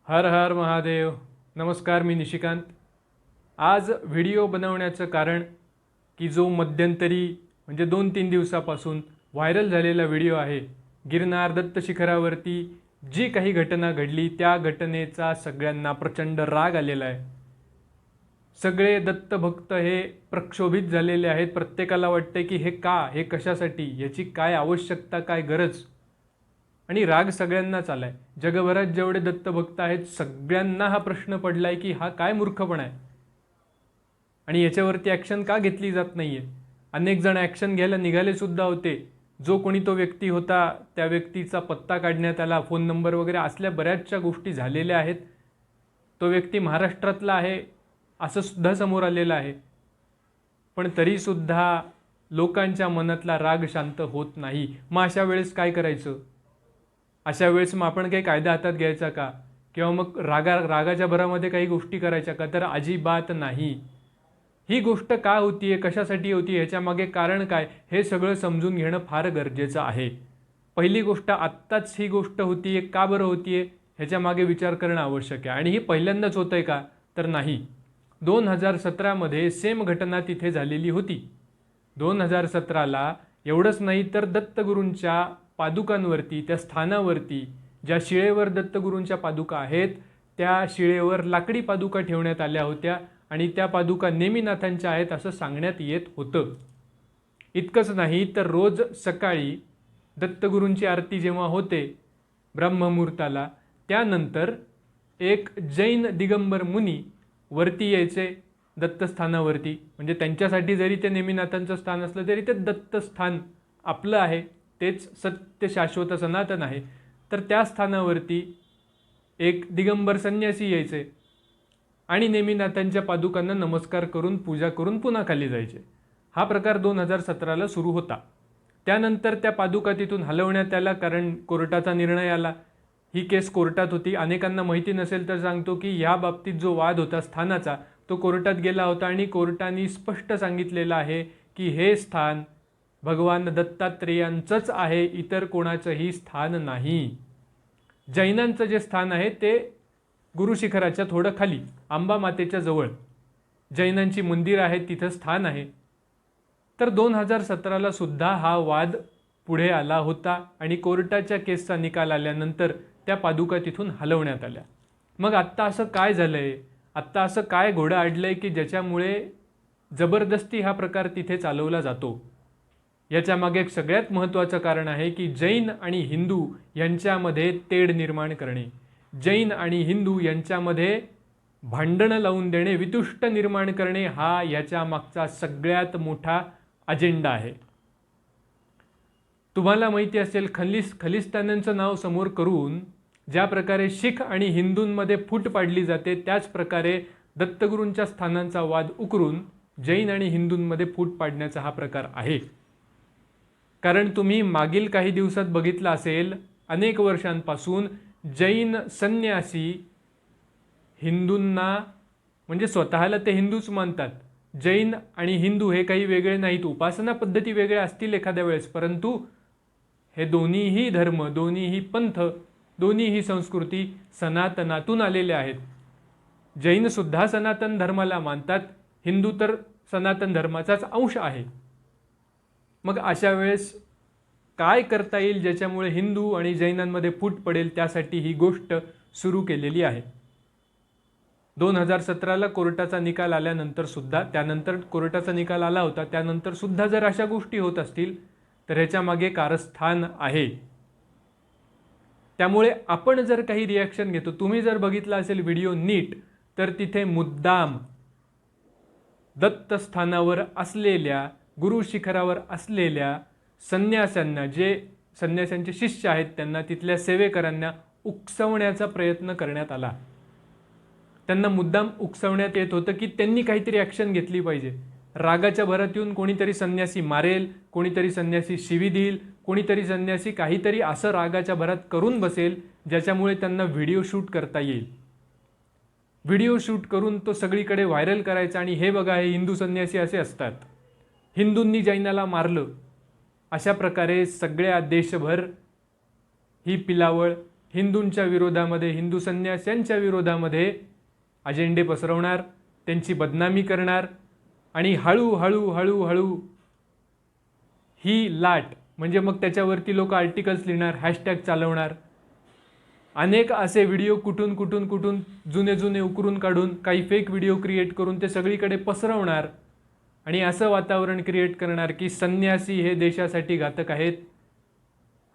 हर हर महादेव. नमस्कार, मी निशिकांत. आज व्हिडिओ बनवण्याचं कारण की जो मध्यंतरी म्हणजे 2-3 दिवसापासून व्हायरल झालेला व्हिडिओ आहे, गिरनार दत्त शिखरावरती जी काही घटना घडली त्या घटनेचा सगळ्यांना प्रचंड राग आलेला आहे. सगळे दत्तभक्त हे प्रक्षोभित झालेले आहेत. प्रत्येकाला वाटते की हे कशासाठी, याची काय आवश्यकता, काय गरज. आणि राग सगळ्यांनाच आलाय. जगभरात जेवढे दत्तभक्त आहेत सगळ्यांना हा प्रश्न पडलाय की हा काय मूर्खपणा आहे आणि याच्यावरती ॲक्शन का घेतली जात नाहीये. अनेक जण ॲक्शन घ्यायला निघाले सुद्धा होते. जो कोणी तो व्यक्ती होता त्या व्यक्तीचा पत्ता काढण्यात आला, फोन नंबर वगैरे असल्या बऱ्याचशा गोष्टी झालेल्या आहेत. तो व्यक्ती महाराष्ट्रातला आहे असं सुद्धा समोर आलेलं आहे. पण तरीसुद्धा लोकांच्या मनातला राग शांत होत नाही. मग अशा वेळेस काय करायचं? अशा वेळेस मग आपण काही कायदा हातात घ्यायचा का? किंवा मग रागाच्या भरामध्ये काही गोष्टी करायच्या का? तर अजिबात नाही. ही गोष्ट का होतीये, कशासाठी होती, ह्याच्यामागे कारण काय, हे सगळं समजून घेणं फार गरजेचं आहे. पहिली गोष्ट, आत्ताच ही गोष्ट होतीये, का बरं होतीये, ह्याच्यामागे विचार करणं आवश्यक आहे. आणि ही पहिल्यांदाच होतंय का? तर नाही. 2017मध्ये सेम घटना तिथे झालेली होती. 2017ला एवढंच नाही तर दत्तगुरूंच्या पादुकांवरती, त्या स्थानावरती, ज्या शिळेवर दत्तगुरूंच्या पादुका आहेत त्या शिळेवर लाकडी पादुका ठेवण्यात आल्या होत्या आणि त्या पादुका नेमिनाथांच्या आहेत असं सांगण्यात येत होतं. इतकंच नाही तर रोज सकाळी दत्तगुरूंची आरती जेव्हा होते ब्रह्ममुहूर्ताला, त्यानंतर एक जैन दिगंबर मुनी वरती यायचे दत्तस्थानावरती. म्हणजे त्यांच्यासाठी जरी ते नेमिनाथांचं स्थान असलं तरी ते दत्तस्थान आपलं आहे, तेच सत्य शाश्वत सनातन आहे. तर त्या स्थानावरती एक दिगंबर संन्यासी यायचे आणि नेमिनाथांच्या पादुकांना नमस्कार करून पूजा करून पुन्हा खाली जायचे. हा प्रकार 2017ला सुरू होता. त्यानंतर त्या पादुका तिथून हलवण्यात आला कारण कोर्टाचा निर्णय आला. ही केस कोर्टात होती. अनेकांना माहिती नसेल तर सांगतो की या बाबतीत जो वाद होता स्थानाचा तो कोर्टात गेला होता आणि कोर्टाने स्पष्ट सांगितलेलं आहे की हे स्थान भगवान दत्तात्रेयांचंच आहे, इतर कोणाचंही स्थान नाही. जैनांचं जे स्थान आहे ते गुरुशिखराच्या थोडं खाली अंबा मातेच्या जवळ जैनांची मंदिर आहेत, तिथं स्थान आहे. तर 2017ला सुद्धा हा वाद पुढे आला होता आणि कोर्टाच्या केसचा निकाल आल्यानंतर त्या पादुका तिथून हलवण्यात आल्या. मग आत्ता असं काय झालंय, आत्ता असं काय घोडं अडलंय की ज्याच्यामुळे जबरदस्ती हा प्रकार तिथे चालवला जातो? याच्यामागे एक सगळ्यात महत्त्वाचं कारण आहे की जैन आणि हिंदू यांच्यामध्ये तेढ निर्माण करणे, जैन आणि हिंदू यांच्यामध्ये भांडणं लावून देणे, वितुष्ट निर्माण करणे, हा याच्या मागचा सगळ्यात मोठा अजेंडा आहे. तुम्हाला माहिती असेल खलिस्तान्यांचं नाव समोर करून ज्या प्रकारे शीख आणि हिंदूंमध्ये फूट पाडली जाते, त्याच प्रकारे दत्तगुरूंच्या स्थानांचा वाद उकरून जैन आणि हिंदूंमध्ये फूट पाडण्याचा हा प्रकार आहे. कारण तुम्ही मागील काही दिवसात बघितलं असेल, अनेक वर्षांपासून जैन संन्यासी हिंदूंना, म्हणजे स्वतःला ते हिंदूच मानतात, जैन आणि हिंदू हे काही वेगळे नाहीत. उपासना पद्धती वेगळ्या असतील एखाद्या वेळेस, परंतु हे दोन्हीही धर्म, दोन्हीही पंथ, दोन्हीही संस्कृती सनातनातून आलेल्या आहेत. जैनसुद्धा सनातन धर्माला मानतात, हिंदू तर सनातन धर्माचाच अंश आहे. मग अशा वेळेस काय करता येईल ज्याच्यामुळे हिंदू आणि जैनांमध्ये फूट पडेल, त्यासाठी ही गोष्ट सुरू केलेली आहे. 2017ला कोर्टाचा निकाल आल्यानंतर सुद्धा, त्यानंतर कोर्टाचा निकाल आला होता, त्यानंतर सुद्धा जर अशा गोष्टी होत असतील तर ह्याच्या मागे कारस्थान आहे. त्यामुळे आपण जर काही रिॲक्शन घेतो, तुम्ही जर बघितला असेल व्हिडिओ नीट, तर तिथे मुद्दाम दत्तस्थानावर असलेल्या, गुरु शिखरावर असलेल्या संन्यासांना, जे संन्यासांचे शिष्य आहेत त्यांना, तिथल्या सेवेकरांना उकसवण्याचा प्रयत्न करण्यात आला. त्यांना मुद्दाम उकसवण्यात येत होतं की त्यांनी काहीतरी ॲक्शन घेतली पाहिजे. रागाच्या भरात येऊन कोणीतरी संन्यासी मारेल, कोणीतरी संन्यासी शिवी देईल, कोणीतरी संन्यासी काहीतरी असं रागाच्या भरात करून बसेल ज्याच्यामुळे त्यांना व्हिडिओ शूट करता येईल. व्हिडिओ शूट करून तो सगळीकडे व्हायरल करायचा आणि हे बघा, हे हिंदू संन्यासी असे असतात, हिंदूंनी जैनाला मारलं. अशा प्रकारे सगळ्या देशभर ही पिलावळ हिंदूंच्या विरोधामध्ये, हिंदू संन्यास्यांच्या विरोधामध्ये अजेंडे पसरवणार, त्यांची बदनामी करणार आणि हळूहळू हळूहळू ही लाट म्हणजे मग त्याच्यावरती लोक आर्टिकल्स लिहिणार, हॅशटॅग चालवणार. अनेक असे व्हिडिओ कुठून कुठून कुठून जुने उकरून काढून काही फेक व्हिडिओ क्रिएट करून ते सगळीकडे पसरवणार आणि असं वातावरण क्रिएट करणार की संन्यासी हे देशासाठी घातक आहेत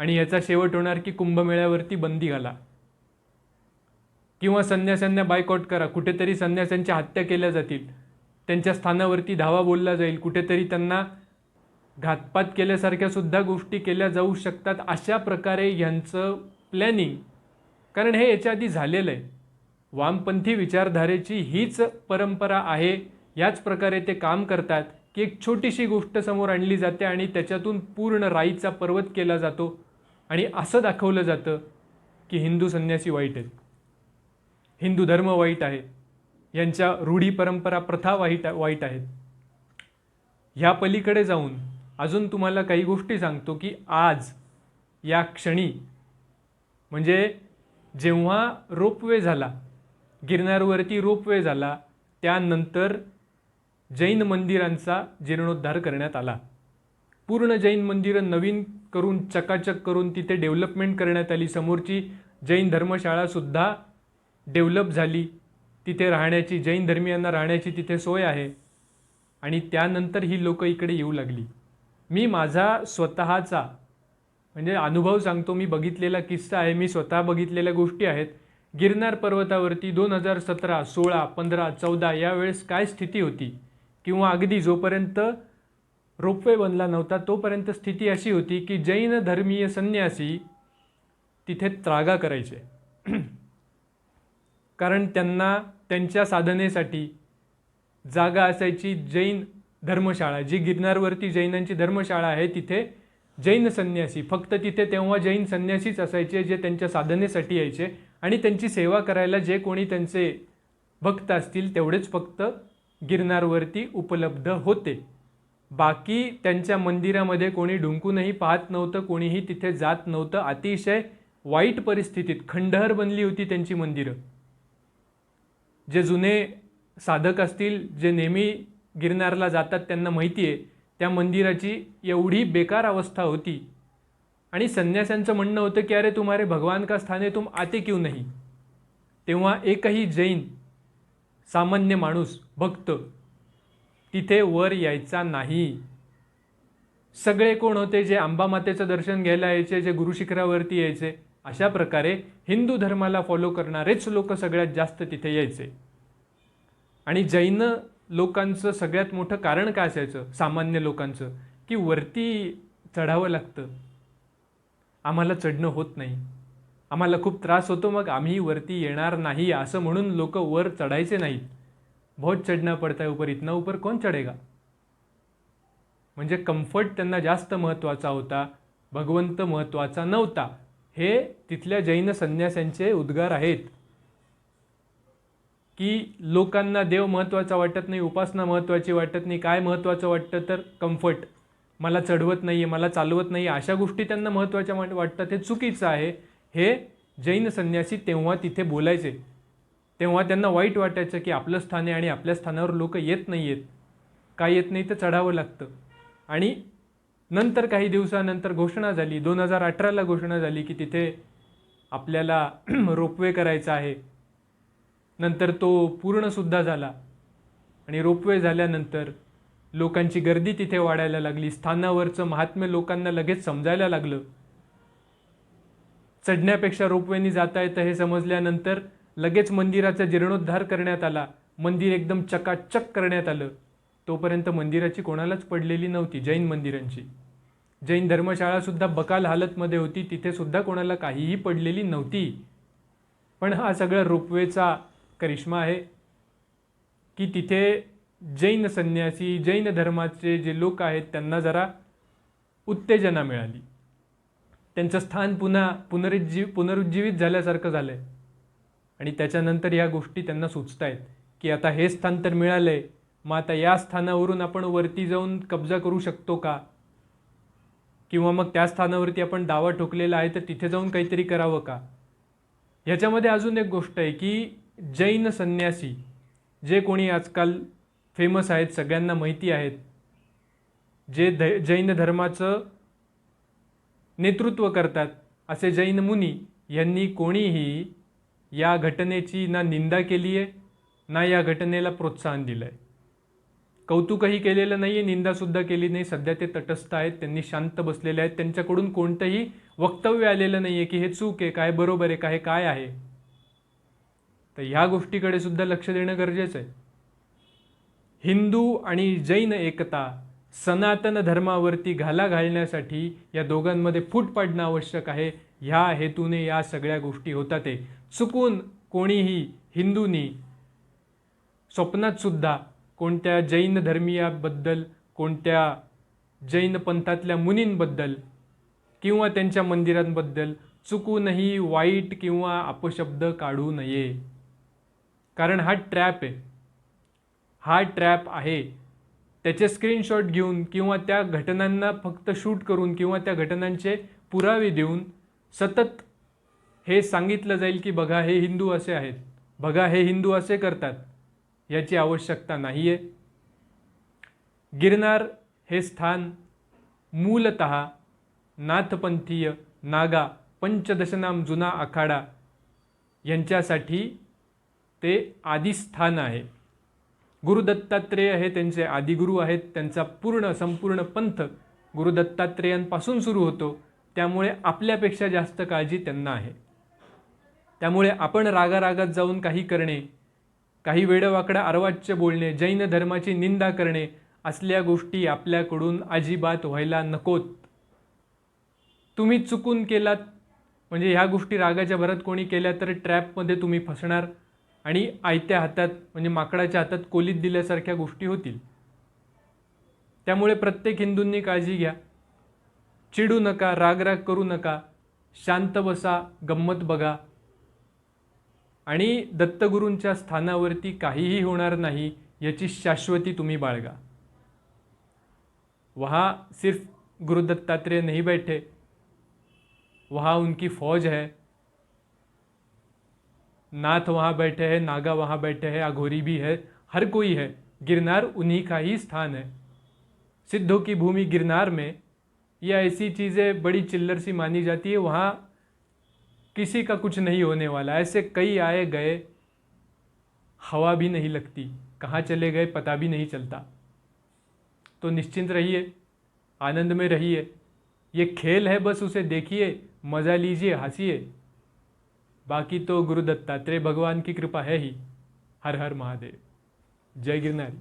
आणि याचा शेवट होणार की कुंभमेळ्यावरती बंदी घाला किंवा संन्यासांना बायकॉट करा. कुठेतरी संन्यासांच्या हत्या केल्या जातील, त्यांच्या स्थानावरती धावा बोलला जाईल, कुठेतरी त्यांना घातपात केल्यासारख्या सुद्धा गोष्टी केल्या जाऊ शकतात. अशा प्रकारे यांचं प्लॅनिंग, कारण हे याच्या आधी झालेलं आहे. वामपंथी विचारधारेची हीच परंपरा आहे. याच प्रकारे ते काम करतात की एक छोटीशी गोष्ट समोर आणली जाते आणि त्याच्यातून पूर्ण राईचा पर्वत केला जातो आणि असं दाखवलं जातं की हिंदू संन्यासी वाईट आहेत, हिंदू धर्म वाईट आहे, यांच्या रूढी परंपरा प्रथा वाईट आहेत. ह्या पलीकडे जाऊन अजून तुम्हाला काही गोष्टी सांगतो की आज या क्षणी म्हणजे जेव्हा रोपवे झाला, गिरनारवरती रोपवे झाला, त्यानंतर जैन मंदिरांचा जीर्णोद्धार करण्यात आला. पूर्ण जैन मंदिरं नवीन करून चकाचक करून तिथे डेव्हलपमेंट करण्यात आली. समोरची जैन धर्मशाळासुद्धा डेव्हलप झाली, तिथे राहण्याची, जैन धर्मियांना राहण्याची तिथे सोय आहे आणि त्यानंतर ही लोकं इकडे येऊ लागली. मी माझा स्वतःचा म्हणजे अनुभव सांगतो, मी बघितलेला किस्सा आहे, मी स्वतः बघितलेल्या गोष्टी आहेत. गिरनार पर्वतावरती 2017, 16, 15, 14 यावेळेस काय स्थिती होती किंवा अगदी जोपर्यंत रोपवे बनला नव्हता तोपर्यंत स्थिती अशी होती की जैन धर्मीय संन्यासी तिथे त्रागा करायचे. कारण त्यांना त्यांच्या साधनेसाठी जागा असायची. जैन धर्मशाळा, जी गिरनारवरती जैनांची धर्मशाळा आहे, तिथे जैन संन्यासी, फक्त तिथे तेव्हा जैन संन्यासीच असायचे जे त्यांच्या साधनेसाठी यायचे आणि त्यांची सेवा करायला जे कोणी त्यांचे भक्त असतील तेवढेच फक्त गिरनारवरती उपलब्ध होते. बाकी त्यांच्या मंदिरामध्ये कोणी ढुंकूनही पाहत नव्हतं, कोणीही तिथे जात नव्हतं. अतिशय वाईट परिस्थितीत खंडहर बनली होती त्यांची मंदिरं. जे जुने साधक असतील, जे नेहमी गिरनारला जातात, त्यांना माहिती आहे त्या मंदिराची एवढी बेकार अवस्था होती. आणि संन्यासांचं म्हणणं होतं की अरे तुम्हारे भगवान का स्थान है, तुम आते क्यों नहीं. तेव्हा एकही जैन सामान्य माणूस भक्त तिथे वर यायचा नाही. सगळे कोण होते, जे अंबामातेचं दर्शन घ्यायला यायचे, जे गुरुशिखरावरती यायचे, अशा प्रकारे हिंदू धर्माला फॉलो करणारेच लोक सगळ्यात जास्त तिथे यायचे. आणि जैन लोकांचं सगळ्यात मोठं कारण काय असायचं सामान्य लोकांचं, की वरती चढावं लागतं, आम्हाला चढणं होत नाही, आम्हाला खूप त्रास होतो, मग आम्ही वरती येणार नाही, असं म्हणून लोक वर चढायचे नाहीत. बहुत चढना पडता है ऊपर, इतना ऊपर कौन चढेगा. म्हणजे कम्फर्ट त्यांना जास्त महत्त्वाचा होता, भगवंत महत्त्वाचा नव्हता. हे तिथल्या जैन संन्यासांचे उद्गार आहेत की लोकांना देव महत्त्वाचा वाटत नाही, उपासना महत्त्वाची वाटत नाही, काय महत्त्वाचं वाटतं तर कम्फर्ट, मला चढवत नाही आहे, मला चालवत नाही आहे, अशा गोष्टी त्यांना महत्त्वाच्या वाटतात. हे चुकीचं आहे. हे जैन संन्यासी तेव्हा तिथे बोलायचे, तेव्हा त्यांना वाईट वाटायचं की आपलं स्थान आहे आणि आपल्या स्थानावर लोक येत नाही आहेत, काय येत नाही तर चढावं लागतं. आणि नंतर काही दिवसानंतर घोषणा झाली, 2018ला घोषणा झाली की तिथे आपल्याला रोपवे करायचा आहे. नंतर तो पूर्णसुद्धा झाला आणि रोपवे झाल्यानंतर लोकांची गर्दी तिथे वाढायला लागली. स्थानावरचं महात्म्य लोकांना लगेच समजायला लागलं. चढण्यापेक्षा रोपवेनी जाता येतं हे समजल्यानंतर लगेच मंदिराचा जीर्णोद्धार करण्यात आला, मंदिर एकदम चकाचक करण्यात आलं. तोपर्यंत मंदिराची कोणालाच पडलेली नव्हती, जैन मंदिरांची. जैन धर्मशाळासुद्धा बकाल हालतमध्ये होती, तिथे सुद्धा कोणाला काहीही पडलेली नव्हती. पण हा सगळा रोपवेचा करिश्मा आहे की तिथे जैन संन्यासी, जैन धर्माचे जे लोक आहेत त्यांना जरा उत्तेजना मिळाली, त्यांचं स्थान पुन्हा पुनरुज्जीवित झाल्यासारखं झालं आहे. आणि त्याच्यानंतर या गोष्टी त्यांना सुचत आहेत की आता हे स्थान तर मिळालं आहे, मग आता या स्थानावरून आपण वरती जाऊन कब्जा करू शकतो का, किंवा मग त्या स्थानावरती आपण दावा ठोकलेला आहे तर तिथे जाऊन काहीतरी करावं का. ह्याच्यामध्ये अजून एक गोष्ट आहे की जैन संन्यासी जे कोणी आजकाल फेमस आहेत, सगळ्यांना माहिती आहेत, जे जैन धर्माचं नेतृत्व करतात, असे जैन मुनी यांनी कोणीही या घटनेची ना निंदा केली आहे ना या घटनेला प्रोत्साहन दिलं आहे. कौतुकही केलेलं नाही आहे, निंदासुद्धा केली नाही. सध्या ते तटस्थ आहेत, त्यांनी शांत बसलेले आहेत. त्यांच्याकडून कोणतंही वक्तव्य आलेलं नाही आहे की हे चूक आहे, काय बरोबर आहे, काय आहे. तर ह्या गोष्टीकडे सुद्धा लक्ष देणं गरजेचं आहे. हिंदू आणि जैन एकता सनातन धर्मावरती घाला घालण्यासाठी या दोघांमध्ये फूट पाडणं आवश्यक आहे. ह्या हेतूने या सगळ्या गोष्टी होतात. ते चुकून कोणीही हिंदूंनी स्वप्नात सुद्धा कोणत्या जैन धर्मीयाबद्दल, कोणत्या जैन पंथातल्या मुनींबद्दल किंवा त्यांच्या मंदिरांबद्दल चुकूनही वाईट किंवा अपशब्द काढू नये. कारण हा ट्रॅप आहे, हा ट्रॅप आहे. त्याचे स्क्रीनशॉट घेऊन किंवा त्या घटनांना फक्त शूट करून किंवा त्या घटनांचे पुरावे देऊन सतत हे सांगितलं जाईल की बघा हे हिंदू असे आहेत, बघा हे हिंदू असे करतात. याची आवश्यकता नाही आहे. गिरनार हे स्थान मूलतः नाथपंथीय, नागा, पंचदशनाम जुना आखाडा यांच्यासाठी ते आदिस्थान आहे. गुरु दत्तात्रेय हे त्यांचे आदिगुरू आहेत. त्यांचा संपूर्ण पंथ गुरु दत्तात्रेयांपासून सुरू होतो. त्यामुळे आपल्यापेक्षा जास्त काळजी त्यांना आहे. त्यामुळे आपण रागारागात जाऊन काही करणे, काही वेडवाकडा अर्वाच्य बोलणे, जैन धर्माची निंदा करणे असल्या गोष्टी आपल्याकडून अजिबात व्हायला नकोत. तुम्ही चुकून केलात म्हणजे ह्या गोष्टी रागाच्या भरात कोणी केल्या तर ट्रॅपमध्ये तुम्ही फसणार आणि आयत्या हातात म्हणजे माकडाच्या हातात कोलीत दिल्यासारख्या गोष्टी होतील. त्यामुळे प्रत्येक हिंदूंनी काळजी घ्या. चिडू नका, रागराग करू नका, शांत बसा, गंमत बघा आणि दत्तगुरूंच्या स्थानावरती काहीही होणार नाही याची शाश्वती तुम्ही बाळगा. वहाँ सिर्फ गुरु दत्तात्रेय नहीं बैठे, वहाँ उनकी फौज है. नाथ वहाँ बैठे हैं, नागा वहाँ बैठे हैं, अघोरी भी है, हर कोई है. गिरनार उन्हीं का ही स्थान है. सिद्धों की भूमि गिरनार में ये ऐसी चीज़ें बड़ी चिल्लर सी मानी जाती है. वहाँ किसी का कुछ नहीं होने वाला. ऐसे कई आए गए, हवा भी नहीं लगती, कहाँ चले गए पता भी नहीं चलता. तो निश्चिंत रहिए, आनंद में रहिए. ये खेल है, बस उसे देखिए, मज़ा लीजिए, हंसिए. बाकी तो गुरु दत्तात्रेय भगवान की कृपा है ही. हर हर महादेव. जय गिरनारी.